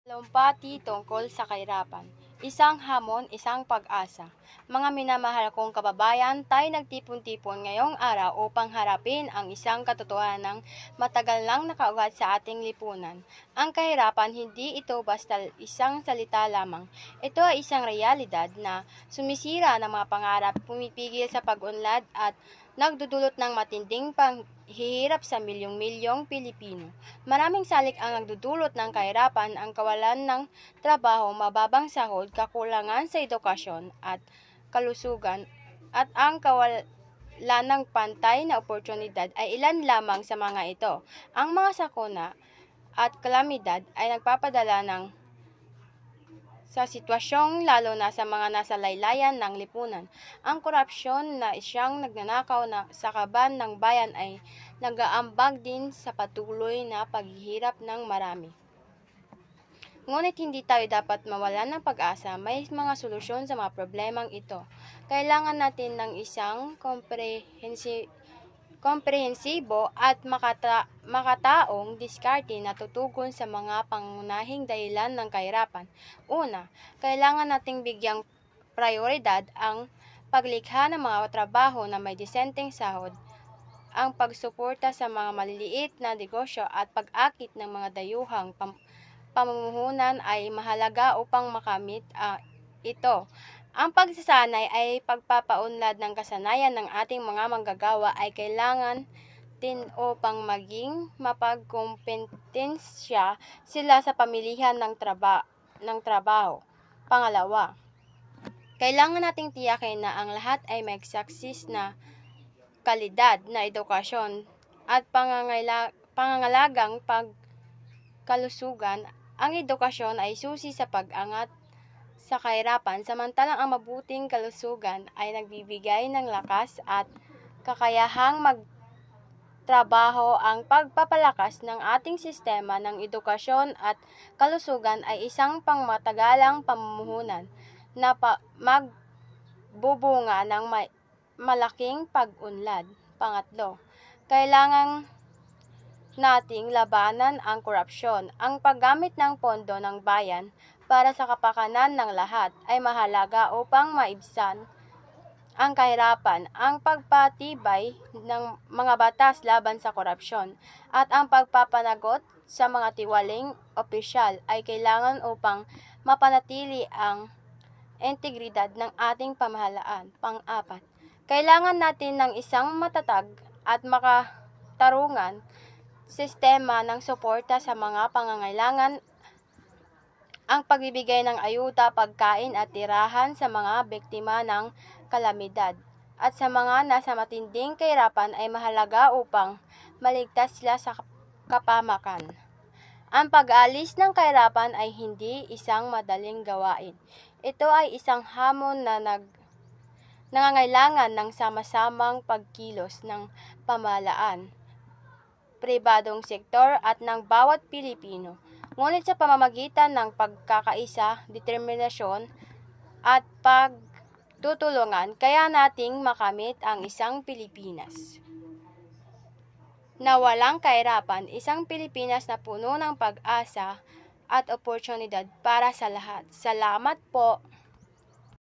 Talumpati tungkol sa kahirapan. Isang hamon, isang pag-asa. Mga minamahal kong kababayan, tayo nagtipon-tipon ngayong araw upang harapin ang isang katotohanang matagal nang nakaugat sa ating lipunan. Ang kahirapan, hindi ito basta isang salita lamang. Ito ay isang realidad na sumisira ng mga pangarap, pumipigil sa pag-unlad at nagdudulot ng matinding paghihirap sa milyong-milyong Pilipino. Maraming salik ang nagdudulot ng kahirapan, ang kawalan ng trabaho, mababang sahod, kakulangan sa edukasyon at kalusugan, at ang kawalan ng pantay na oportunidad ay ilan lamang sa mga ito. Ang mga sakuna at kalamidad ay nagpapadala sa sitwasyong lalo na sa mga nasa laylayan ng lipunan. Ang korupsyon na siyang nagnanakaw sa kaban ng bayan ay nag-aambag din sa patuloy na paghihirap ng marami. Ngunit hindi tayo dapat mawalan ng pag-asa. May mga solusyon sa mga problemang ito. Kailangan natin ng isang komprehensibo at makataong diskarte na tutugon sa mga pangunahing dahilan ng kahirapan. Una, kailangan nating bigyang prioridad ang paglikha ng mga trabaho na may disenteng sahod, ang pagsuporta sa mga maliliit na negosyo at pag-akit ng mga dayuhang pamumuhunan ay mahalaga upang makamit ito. Ang pagsasanay ay pagpapaunlad ng kasanayan ng ating mga manggagawa ay kailangan din upang maging mapagkumpetensya sila sa pamilihan ng trabaho. Pangalawa, kailangan nating tiyakin na ang lahat ay may success na kalidad na edukasyon at pangangalagang pagkalusugan. Ang edukasyon ay susi sa pag-angat sa kahirapan, samantalang ang mabuting kalusugan ay nagbibigay ng lakas at kakayahang magtrabaho. Ang pagpapalakas ng ating sistema ng edukasyon at kalusugan ay isang pangmatagalang pamumuhunan na magbubunga ng malaking pag-unlad. Pangatlo, kailangan nating labanan ang korupsyon. Ang paggamit ng pondo ng bayan para sa kapakanan ng lahat ay mahalaga upang maibsan ang kahirapan. Ang pagpatibay ng mga batas laban sa korupsyon at ang pagpapanagot sa mga tiwaling opisyal ay kailangan upang mapanatili ang integridad ng ating pamahalaan. Pang-apat, kailangan natin ng isang matatag at makatarungan sistema ng suporta sa mga pangangailangan, ang pagbibigay ng ayuda, pagkain at tirahan sa mga biktima ng kalamidad at sa mga nasa matinding kahirapan ay mahalaga upang maligtas sila sa kapamakan. Ang pag-aalis ng kahirapan ay hindi isang madaling gawain. Ito ay isang hamon na nangangailangan ng sama-samang pagkilos ng pamahalaan, pribadong sektor at ng bawat Pilipino. Ngunit sa pamamagitan ng pagkakaisa, determinasyon at pagtutulungan, kaya nating makamit ang isang Pilipinas na walang kahirapan, isang Pilipinas na puno ng pag-asa at oportunidad para sa lahat. Salamat po.